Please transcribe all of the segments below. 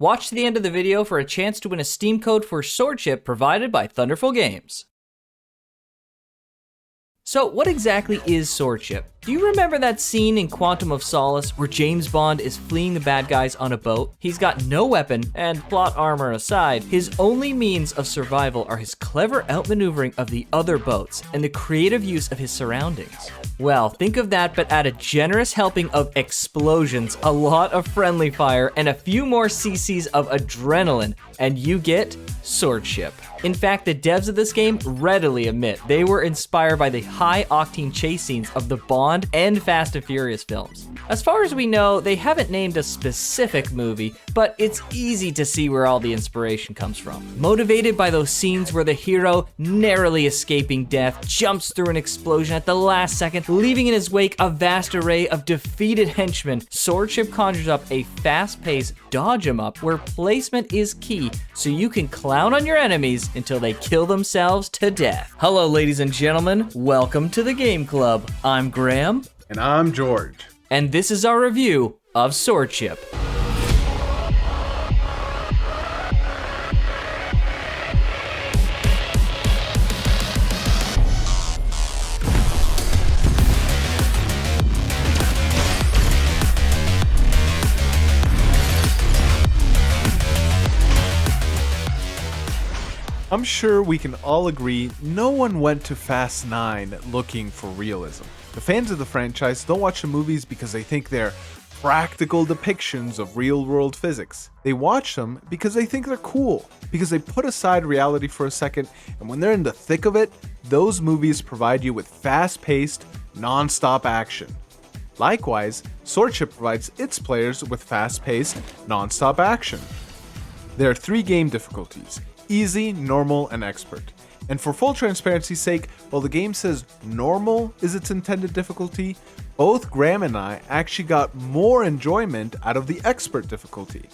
Watch to the end of the video for a chance to win a Steam code for Swordship provided by Thunderful Games. So what exactly is Swordship? Do you remember that scene in Quantum of Solace where James Bond is fleeing the bad guys on a boat? He's got no weapon, and plot armor aside, his only means of survival are his clever outmaneuvering of the other boats and the creative use of his surroundings. Well, think of that, but add a generous helping of explosions, a lot of friendly fire, and a few more cc's of adrenaline, and you get Swordship. In fact, the devs of this game readily admit they were inspired by the high-octane chase scenes of the Bond and Fast and Furious films. As far as we know, they haven't named a specific movie, but it's easy to see where all the inspiration comes from. Motivated by those scenes where the hero, narrowly escaping death, jumps through an explosion at the last second, leaving in his wake a vast array of defeated henchmen, Swordship conjures up a fast-paced dodge-em-up where placement is key, so you can clown on your enemies until they kill themselves to death. Hello, ladies and gentlemen. Welcome to the Game Club. I'm Graham. And I'm George. And this is our review of Swordship. I'm sure we can all agree no one went to Fast 9 looking for realism. The fans of the franchise don't watch the movies because they think they're practical depictions of real-world physics. They watch them because they think they're cool, because they put aside reality for a second, and when they're in the thick of it, those movies provide you with fast-paced, non-stop action. Likewise, Swordship provides its players with fast-paced, non-stop action. There are 3 game difficulties: easy, normal, and expert. And for full transparency's sake, while the game says normal is its intended difficulty, both Graham and I actually got more enjoyment out of the expert difficulty.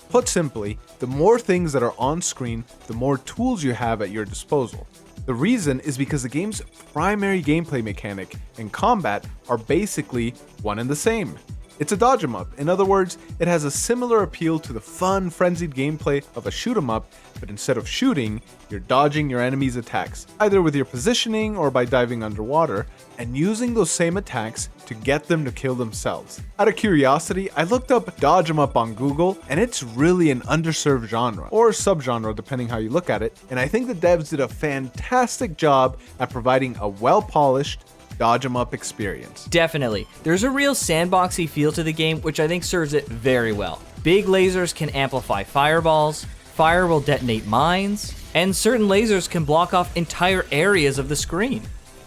Put simply, the more things that are on screen, the more tools you have at your disposal. The reason is because the game's primary gameplay mechanic and combat are basically one and the same. It's a dodge 'em up. In other words, it has a similar appeal to the fun, frenzied gameplay of a shoot 'em up, but instead of shooting, you're dodging your enemy's attacks, either with your positioning or by diving underwater, and using those same attacks to get them to kill themselves. Out of curiosity, I looked up dodge 'em up on Google, and it's really an underserved genre, or subgenre depending how you look at it, and I think the devs did a fantastic job at providing a well-polished, dodge 'em up experience. Definitely. There's a real sandboxy feel to the game, which I think serves it very well. Big lasers can amplify fireballs, fire will detonate mines, and certain lasers can block off entire areas of the screen.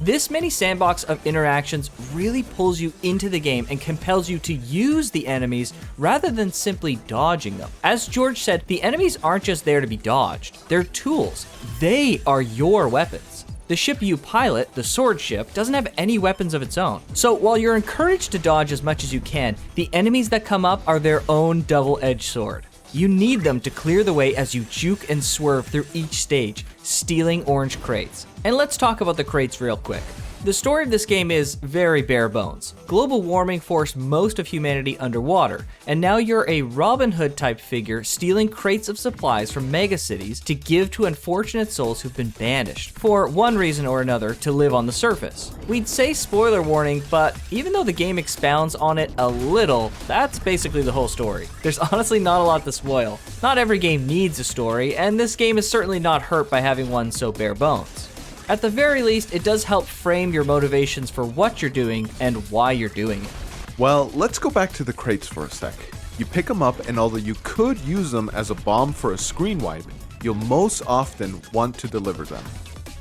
This mini sandbox of interactions really pulls you into the game and compels you to use the enemies rather than simply dodging them. As George said, the enemies aren't just there to be dodged, they're tools. They are your weapons. The ship you pilot, the Swordship, doesn't have any weapons of its own. So while you're encouraged to dodge as much as you can, the enemies that come up are their own double-edged sword. You need them to clear the way as you juke and swerve through each stage, stealing orange crates. And let's talk about the crates real quick. The story of this game is very bare bones. Global warming forced most of humanity underwater, and now you're a Robin Hood type figure stealing crates of supplies from megacities to give to unfortunate souls who've been banished, for one reason or another, to live on the surface. We'd say spoiler warning, but even though the game expounds on it a little, that's basically the whole story. There's honestly not a lot to spoil. Not every game needs a story, and this game is certainly not hurt by having one so bare bones. At the very least, it does help frame your motivations for what you're doing and why you're doing it. Well, let's go back to the crates for a sec. You pick them up, and although you could use them as a bomb for a screen wipe, you'll most often want to deliver them.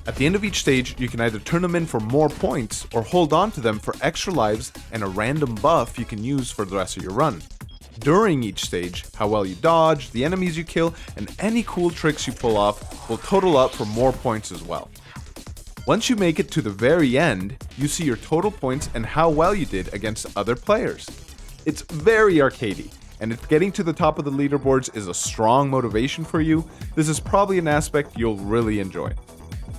At the end of each stage, you can either turn them in for more points or hold on to them for extra lives and a random buff you can use for the rest of your run. During each stage, how well you dodge, the enemies you kill, and any cool tricks you pull off will total up for more points as well. Once you make it to the very end, you see your total points and how well you did against other players. It's very arcadey, and if getting to the top of the leaderboards is a strong motivation for you, this is probably an aspect you'll really enjoy.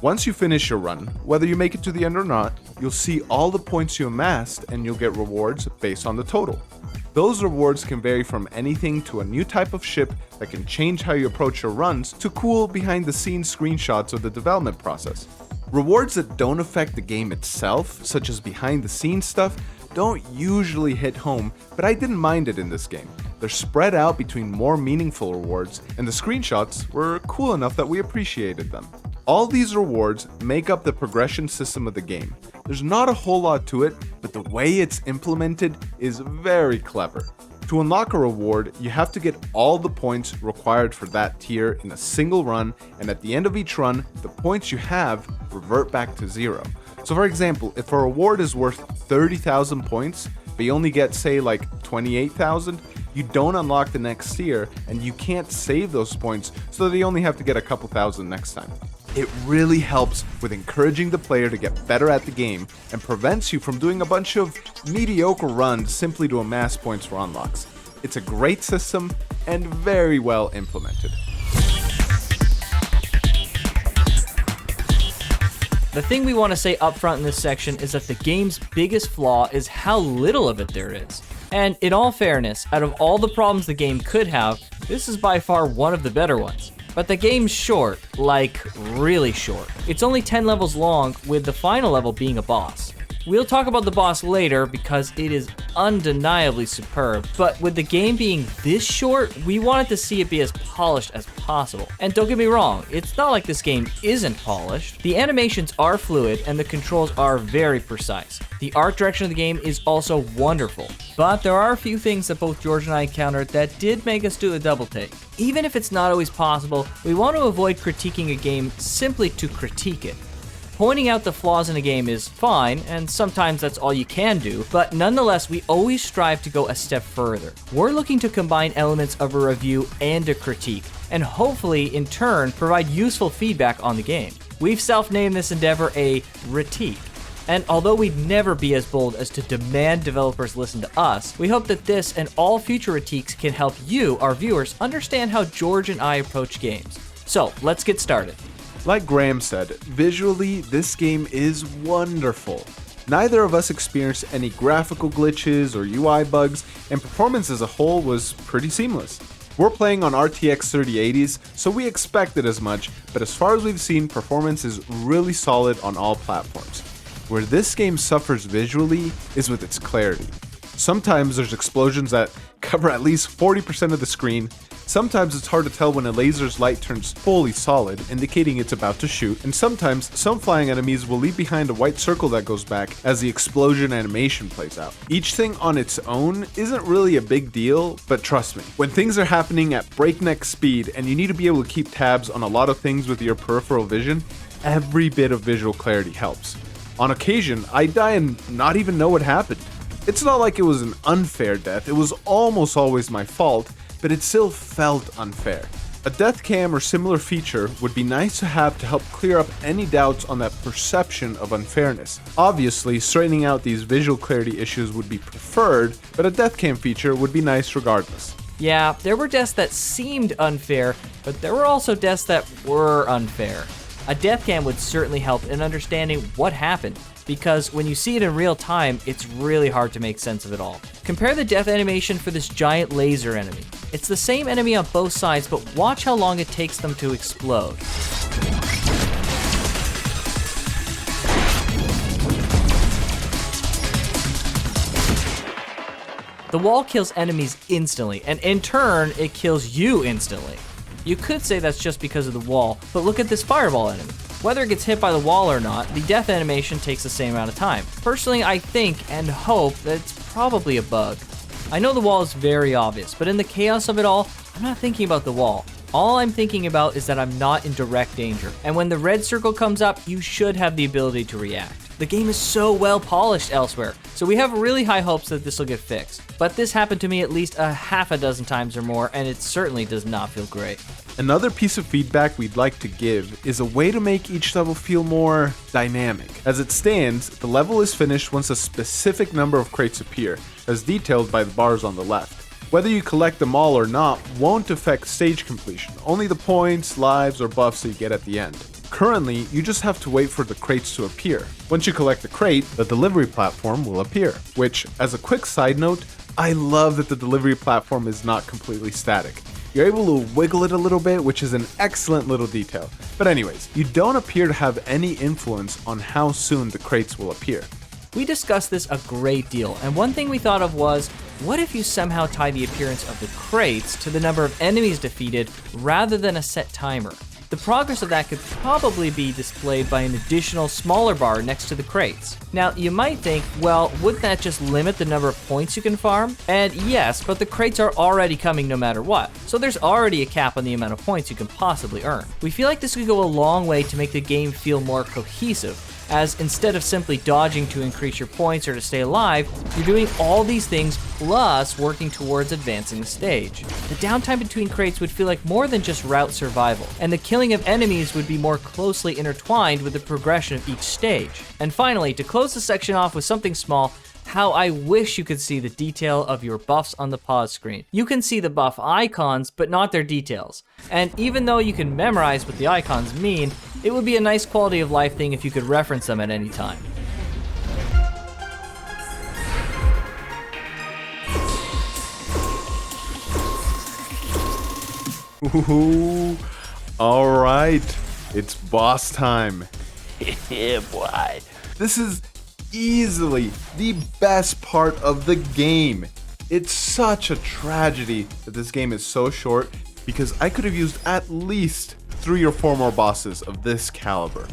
Once you finish your run, whether you make it to the end or not, you'll see all the points you amassed and you'll get rewards based on the total. Those rewards can vary from anything to a new type of ship that can change how you approach your runs to cool behind the scenes screenshots of the development process. Rewards that don't affect the game itself, such as behind the scenes stuff, don't usually hit home, but I didn't mind it in this game. They're spread out between more meaningful rewards, and the screenshots were cool enough that we appreciated them. All these rewards make up the progression system of the game. There's not a whole lot to it, but the way it's implemented is very clever. To unlock a reward, you have to get all the points required for that tier in a single run, and at the end of each run, the points you have revert back to 0. So for example, if a reward is worth 30,000 points, but you only get say like 28,000, you don't unlock the next tier, and you can't save those points, so that you only have to get a couple thousand next time. It really helps with encouraging the player to get better at the game and prevents you from doing a bunch of mediocre runs simply to amass points for unlocks. It's a great system and very well implemented. The thing we want to say up front in this section is that the game's biggest flaw is how little of it there is. And in all fairness, out of all the problems the game could have, this is by far one of the better ones. But the game's short, like really short. It's only 10 levels long, with the final level being a boss. We'll talk about the boss later because it is undeniably superb, but with the game being this short, we wanted to see it be as polished as possible. And don't get me wrong, it's not like this game isn't polished. The animations are fluid and the controls are very precise. The art direction of the game is also wonderful, but there are a few things that both George and I encountered that did make us do a double take. Even if it's not always possible, we want to avoid critiquing a game simply to critique it. Pointing out the flaws in a game is fine, and sometimes that's all you can do, but nonetheless, we always strive to go a step further. We're looking to combine elements of a review and a critique, and hopefully, in turn, provide useful feedback on the game. We've self-named this endeavor a Retique, and although we'd never be as bold as to demand developers listen to us, we hope that this and all future Retiques can help you, our viewers, understand how George and I approach games. So, let's get started. Like Graham said, visually, this game is wonderful. Neither of us experienced any graphical glitches or UI bugs, and performance as a whole was pretty seamless. We're playing on RTX 3080s, so we expected as much, but as far as we've seen, performance is really solid on all platforms. Where this game suffers visually is with its clarity. Sometimes there's explosions that cover at least 40% of the screen. Sometimes it's hard to tell when a laser's light turns fully solid, indicating it's about to shoot, and sometimes some flying enemies will leave behind a white circle that goes back as the explosion animation plays out. Each thing on its own isn't really a big deal, but trust me, when things are happening at breakneck speed and you need to be able to keep tabs on a lot of things with your peripheral vision, every bit of visual clarity helps. On occasion, I'd die and not even know what happened. It's not like it was an unfair death, it was almost always my fault, but it still felt unfair. A death cam or similar feature would be nice to have to help clear up any doubts on that perception of unfairness. Obviously, straightening out these visual clarity issues would be preferred, but a death cam feature would be nice regardless. Yeah, there were deaths that seemed unfair, but there were also deaths that were unfair. A death cam would certainly help in understanding what happened, because when you see it in real time, it's really hard to make sense of it all. Compare the death animation for this giant laser enemy. It's the same enemy on both sides, but watch how long it takes them to explode. The wall kills enemies instantly, and in turn, it kills you instantly. You could say that's just because of the wall, but look at this fireball enemy. Whether it gets hit by the wall or not, the death animation takes the same amount of time. Personally, I think and hope that it's probably a bug. I know the wall is very obvious, but in the chaos of it all, I'm not thinking about the wall. All I'm thinking about is that I'm not in direct danger, and when the red circle comes up, you should have the ability to react. The game is so well polished elsewhere, so we have really high hopes that this will get fixed. But this happened to me at least a half a dozen times or more, and it certainly does not feel great. Another piece of feedback we'd like to give is a way to make each level feel more dynamic. As it stands, the level is finished once a specific number of crates appear, as detailed by the bars on the left. Whether you collect them all or not won't affect stage completion, only the points, lives, or buffs that you get at the end. Currently, you just have to wait for the crates to appear. Once you collect the crate, the delivery platform will appear, which, as a quick side note, I love that the delivery platform is not completely static. You're able to wiggle it a little bit, which is an excellent little detail. But anyways, you don't appear to have any influence on how soon the crates will appear. We discussed this a great deal, and one thing we thought of was, what if you somehow tie the appearance of the crates to the number of enemies defeated rather than a set timer? The progress of that could probably be displayed by an additional smaller bar next to the crates. Now, you might think, well, wouldn't that just limit the number of points you can farm? And yes, but the crates are already coming no matter what, so there's already a cap on the amount of points you can possibly earn. We feel like this could go a long way to make the game feel more cohesive, as instead of simply dodging to increase your points or to stay alive, you're doing all these things plus working towards advancing the stage. The downtime between crates would feel like more than just route survival, and the killing of enemies would be more closely intertwined with the progression of each stage. And finally, to close the section off with something small, how I wish you could see the detail of your buffs on the pause screen. You can see the buff icons, but not their details. And even though you can memorize what the icons mean, it would be a nice quality of life thing if you could reference them at any time. Ooh, all right, it's boss time. Yeah, boy. This is easily the best part of the game. It's such a tragedy that this game is so short because I could have used at least 3 or 4 more bosses of this caliber.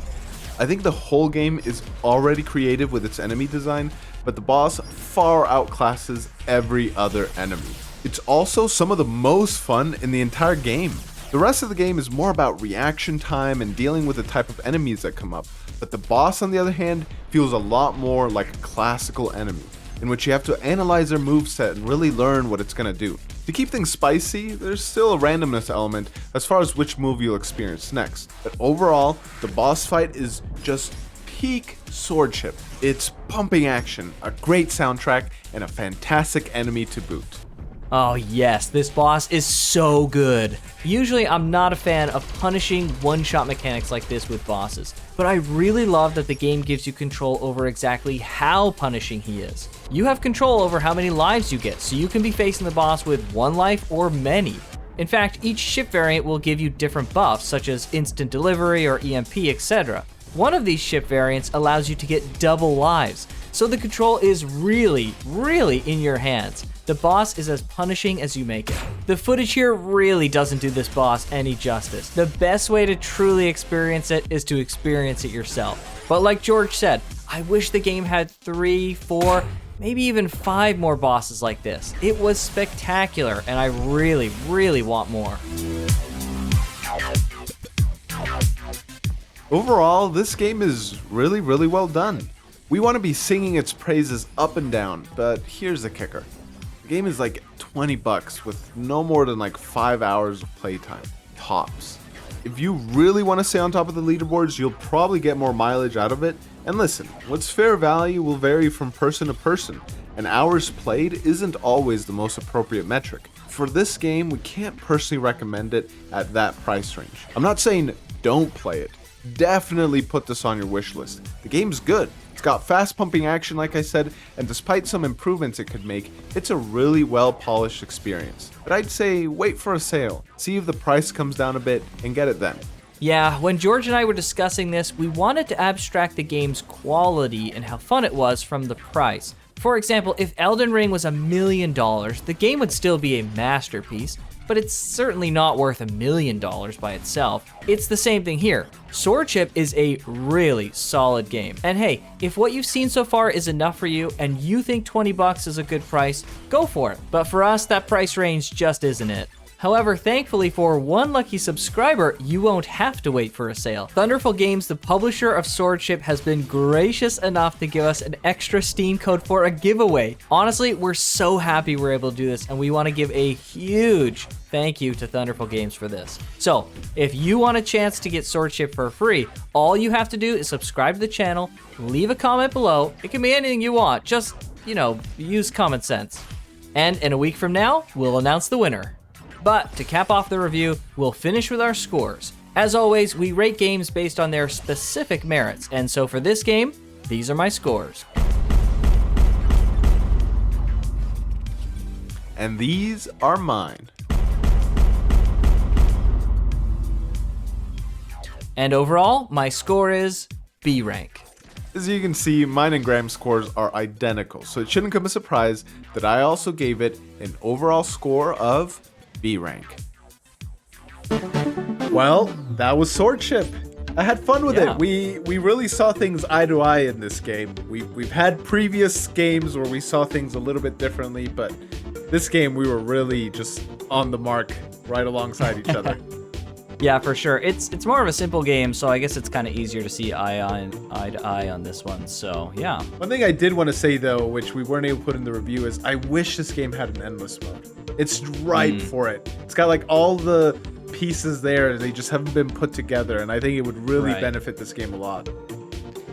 I think the whole game is already creative with its enemy design, but the boss far outclasses every other enemy. It's also some of the most fun in the entire game. The rest of the game is more about reaction time and dealing with the type of enemies that come up, but the boss, on the other hand, feels a lot more like a classical enemy, in which you have to analyze their moveset and really learn what it's going to do. To keep things spicy, there's still a randomness element as far as which move you'll experience next, but overall, the boss fight is just peak Swordship. It's pumping action, a great soundtrack, and a fantastic enemy to boot. Oh yes, this boss is so good. Usually I'm not a fan of punishing one-shot mechanics like this with bosses, but I really love that the game gives you control over exactly how punishing he is. You have control over how many lives you get, so you can be facing the boss with 1 life or many. In fact, each ship variant will give you different buffs, such as instant delivery or EMP, etc. One of these ship variants allows you to get double lives, so the control is really in your hands. The boss is as punishing as you make it. The footage here really doesn't do this boss any justice. The best way to truly experience it is to experience it yourself. But like George said, I wish the game had 3, 4, maybe even 5 more bosses like this. It was spectacular, and I really want more. Overall, this game is really well done. We want to be singing its praises up and down, but here's the kicker. The game is like $20 with no more than like 5 hours of playtime, tops. If you really want to stay on top of the leaderboards, you'll probably get more mileage out of it. And listen, what's fair value will vary from person to person, and hours played isn't always the most appropriate metric. For this game, we can't personally recommend it at that price range. I'm not saying don't play it. Definitely put this on your wish list. The game's good. It's got fast pumping action like I said, and despite some improvements it could make, it's a really well polished experience. But I'd say wait for a sale, see if the price comes down a bit, and get it then. Yeah, when George and I were discussing this, we wanted to abstract the game's quality and how fun it was from the price. For example, if Elden Ring was $1 million, the game would still be a masterpiece, but it's certainly not worth $1 million by itself. It's the same thing here. Swordship is a really solid game. And hey, if what you've seen so far is enough for you and you think $20 is a good price, go for it. But for us, that price range just isn't it. However, thankfully for one lucky subscriber, you won't have to wait for a sale. Thunderful Games, the publisher of Swordship, has been gracious enough to give us an extra Steam code for a giveaway. Honestly, we're so happy we're able to do this, and we want to give a huge thank you to Thunderful Games for this. So, if you want a chance to get Swordship for free, all you have to do is subscribe to the channel, leave a comment below. It can be anything you want, just, use common sense. And in a week from now, we'll announce the winner. But to cap off the review, we'll finish with our scores. As always, we rate games based on their specific merits, and so for this game, these are my scores. and these are mine. And overall, my score is B rank. As you can see, mine and Graham's scores are identical, so it shouldn't come as a surprise that I also gave it an overall score of B rank. Well, that was Swordship. I had fun with it. We really saw things eye to eye in this game. We've had previous games where we saw things a little bit differently, but this game we were really just on the mark right alongside each other. Yeah, for sure. It's more of a simple game, so I guess it's kind of easier to see eye to eye on this one. So yeah. One thing I did want to say though, which we weren't able to put in the review, is I wish this game had an endless mode. It's ripe for it. It's got like all the pieces there, they just haven't been put together, and I think it would really benefit this game a lot.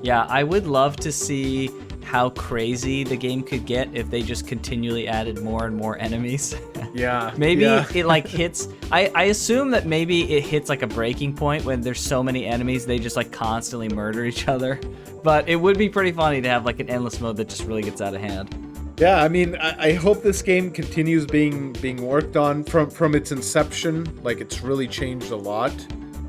Yeah, I would love to see how crazy the game could get if they just continually added more and more enemies. Yeah. Maybe it like hits, I assume that maybe it hits like a breaking point when there's so many enemies they just like constantly murder each other. But it would be pretty funny to have like an endless mode that just really gets out of hand. Yeah, I mean, I hope this game continues being worked on from its inception. Like, it's really changed a lot.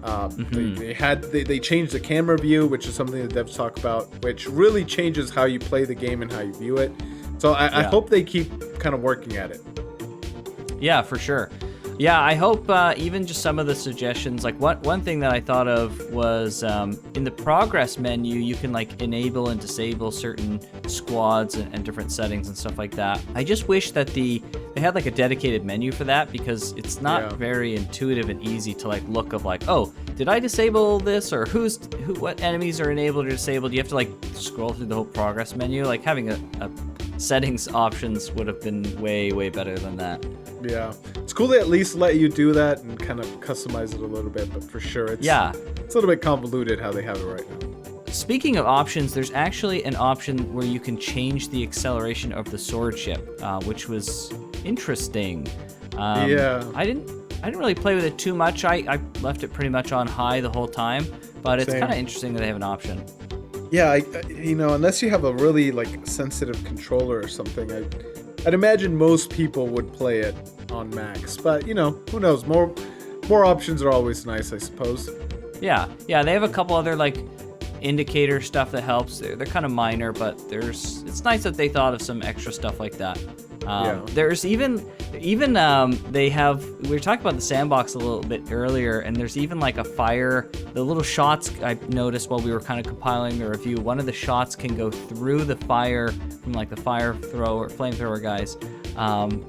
They changed the camera view, which is something the devs talk about, which really changes how you play the game and how you view it. So I hope they keep kind of working at it. Yeah, for sure. Yeah, I hope even just some of the suggestions, like one thing that I thought of was in the progress menu, you can like enable and disable certain squads and different settings and stuff like that. I just wish that they had like a dedicated menu for that, because it's not very intuitive and easy to like look of like, oh, did I disable this, or what enemies are enabled or disabled? You have to like scroll through the whole progress menu. Like having a settings options would have been way better than that. Yeah, it's cool they at least let you do that and kind of customize it a little bit, but for sure it's a little bit convoluted how they have it right now. Speaking of options, there's actually an option where you can change the acceleration of the Swordship, which was interesting. I didn't really play with it too much. I left it pretty much on high the whole time, but it's kind of interesting that they have an option. Yeah, unless you have a really like sensitive controller or something, I'd imagine most people would play it on max. But who knows? More options are always nice, I suppose. Yeah, they have a couple other like indicator stuff that helps. They're kind of minor, but it's nice that they thought of some extra stuff like that. There's even they have, we were talking about the sandbox a little bit earlier, and there's even like the little shots I noticed while we were kind of compiling the review. One of the shots can go through the fire from like the flamethrower guys,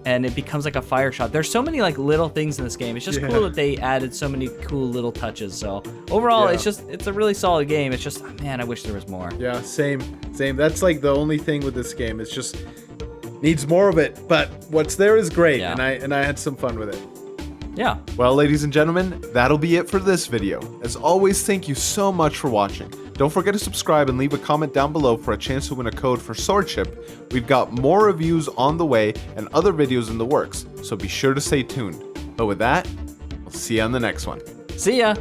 and it becomes like a fire shot. There's so many like little things in this game. It's just cool that they added so many cool little touches. So overall, it's a really solid game. It's just, man, I wish there was more. Yeah, same. That's like the only thing with this game. It's just needs more of it, but what's there is great, and I had some fun with it. Yeah. Well, ladies and gentlemen, that'll be it for this video. As always, thank you so much for watching. Don't forget to subscribe and leave a comment down below for a chance to win a code for Swordship. We've got more reviews on the way and other videos in the works, so be sure to stay tuned. But with that, I'll see you on the next one. See ya!